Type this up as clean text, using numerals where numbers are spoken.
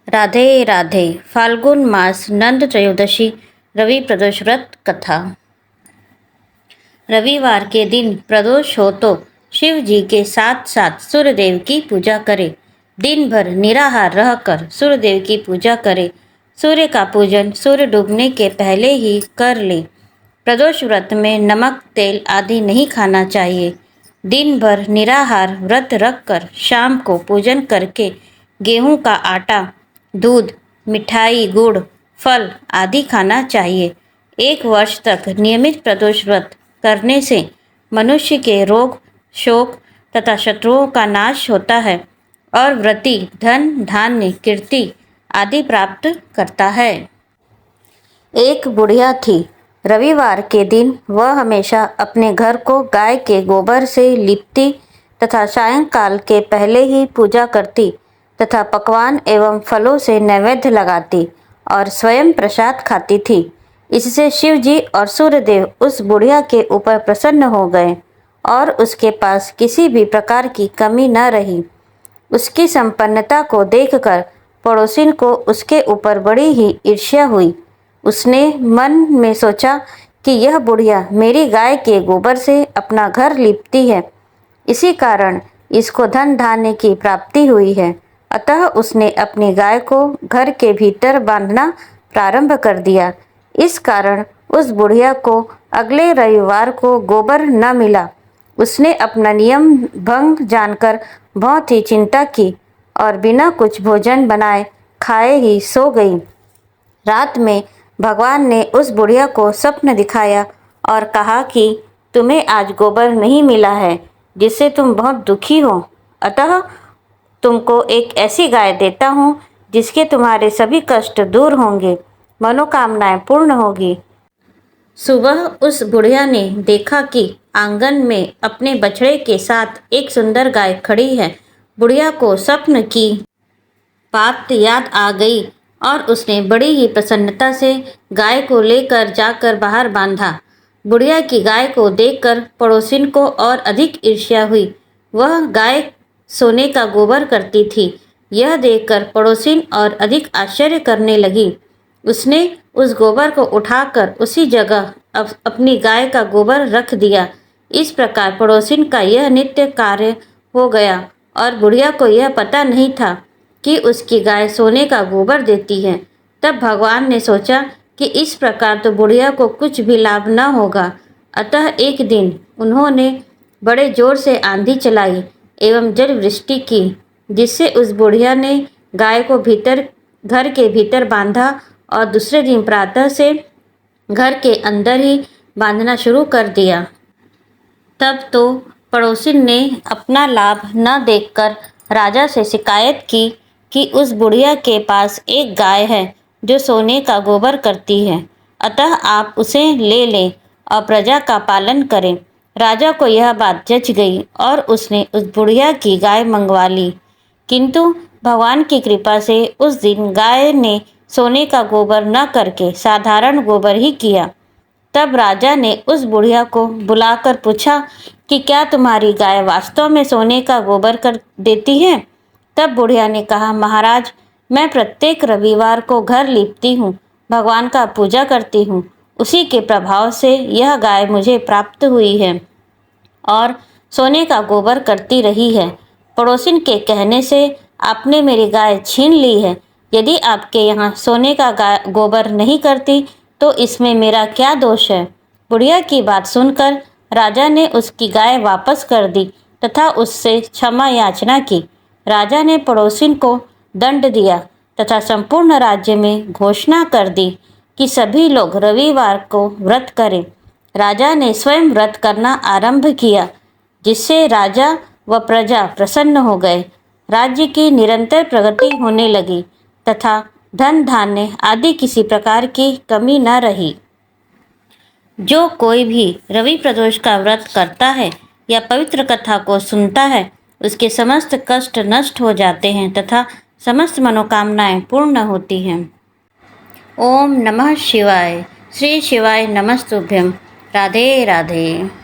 राधे राधे। फाल्गुन मास नंद त्रयोदशी रवि प्रदोष व्रत कथा। रविवार के दिन प्रदोष हो तो शिव जी के साथ साथ सूर्यदेव की पूजा करें। दिन भर निराहार रहकर सूर्यदेव की पूजा करें। सूर्य का पूजन सूर्य डूबने के पहले ही कर ले। प्रदोष व्रत में नमक तेल आदि नहीं खाना चाहिए। दिन भर निराहार व्रत रखकर शाम को पूजन करके गेहूं का आटा, दूध, मिठाई, गुड़, फल आदि खाना चाहिए। 1 वर्ष तक नियमित प्रदोष व्रत करने से मनुष्य के रोग, शोक तथा शत्रुओं का नाश होता है और व्रती धन, धान्य, कीर्ति आदि प्राप्त करता है। एक बुढ़िया थी। रविवार के दिन वह हमेशा अपने घर को गाय के गोबर से लिपती तथा सायंकाल के पहले ही पूजा करती तथा पकवान एवं फलों से नैवेद्य लगाती और स्वयं प्रसाद खाती थी। इससे शिव जी और सूर्यदेव उस बुढ़िया के ऊपर प्रसन्न हो गए और उसके पास किसी भी प्रकार की कमी न रही। उसकी संपन्नता को देखकर पड़ोसिन को उसके ऊपर बड़ी ही ईर्ष्या हुई। उसने मन में सोचा कि यह बुढ़िया मेरी गाय के गोबर से अपना घर लिपती है, इसी कारण इसको धन धान्य की प्राप्ति हुई है। अतः उसने अपनी गाय को घर के भीतर बांधना प्रारंभ कर दिया। इस कारण उस बुढ़िया को अगले रविवार को गोबर न मिला। उसने अपना नियम भंग जानकर बहुत ही चिंता की और बिना कुछ भोजन बनाए खाए ही सो गई। रात में भगवान ने उस बुढ़िया को स्वप्न दिखाया और कहा कि तुम्हें आज गोबर नहीं मिला है, जिससे तुम बहुत दुखी हो। अतः तुमको एक ऐसी गाय देता हूँ जिसके तुम्हारे सभी कष्ट दूर होंगे, मनोकामनाएं पूर्ण होगी। सुबह उस बुढ़िया ने देखा कि आंगन में अपने बछड़े के साथ एक सुंदर गाय खड़ी है। बुढ़िया को स्वप्न की बात याद आ गई और उसने बड़ी ही प्रसन्नता से गाय को लेकर जाकर बाहर बांधा। बुढ़िया की गाय को देखकर पड़ोसिन को और अधिक ईर्ष्या हुई। वह गाय सोने का गोबर करती थी। यह देखकर पड़ोसिन और अधिक आश्चर्य करने लगी। उसने उस गोबर को उठाकर उसी जगह अपनी गाय का गोबर रख दिया। इस प्रकार पड़ोसिन का यह नित्य कार्य हो गया और बुढ़िया को यह पता नहीं था कि उसकी गाय सोने का गोबर देती है। तब भगवान ने सोचा कि इस प्रकार तो बुढ़िया को कुछ भी लाभ न होगा। अतः एक दिन उन्होंने बड़े जोर से आंधी चलाई एवं जल वृष्टि की, जिससे उस बुढ़िया ने गाय को घर के भीतर बांधा और दूसरे दिन प्रातः से घर के अंदर ही बांधना शुरू कर दिया। तब तो पड़ोसिन ने अपना लाभ न देखकर राजा से शिकायत की कि उस बुढ़िया के पास एक गाय है जो सोने का गोबर करती है, अतः आप उसे ले लें और प्रजा का पालन करें। राजा को यह बात जच गई और उसने उस बुढ़िया की गाय मंगवा ली। किंतु भगवान की कृपा से उस दिन गाय ने सोने का गोबर न करके साधारण गोबर ही किया। तब राजा ने उस बुढ़िया को बुलाकर पूछा कि क्या तुम्हारी गाय वास्तव में सोने का गोबर कर देती है? तब बुढ़िया ने कहा, महाराज, मैं प्रत्येक रविवार को घर लीपती हूँ, भगवान का पूजा करती हूँ, उसी के प्रभाव से यह गाय मुझे प्राप्त हुई है और सोने का गोबर करती रही है। पड़ोसिन के कहने से आपने मेरी गाय छीन ली है। यदि आपके यहाँ सोने का गोबर नहीं करती तो इसमें मेरा क्या दोष है? बुढ़िया की बात सुनकर राजा ने उसकी गाय वापस कर दी तथा उससे क्षमा याचना की। राजा ने पड़ोसिन को दंड दिया तथा संपूर्ण राज्य में घोषणा कर दी कि सभी लोग रविवार को व्रत करें। राजा ने स्वयं व्रत करना आरंभ किया, जिससे राजा व प्रजा प्रसन्न हो गए। राज्य की निरंतर प्रगति होने लगी तथा धन धान्य आदि किसी प्रकार की कमी न रही। जो कोई भी रवि प्रदोष का व्रत करता है या पवित्र कथा को सुनता है, उसके समस्त कष्ट नष्ट हो जाते हैं तथा समस्त मनोकामनाएं पूर्ण होती हैं। ओम नमः शिवाय। श्री शिवाय नमस्तुभ्यं। राधे राधे।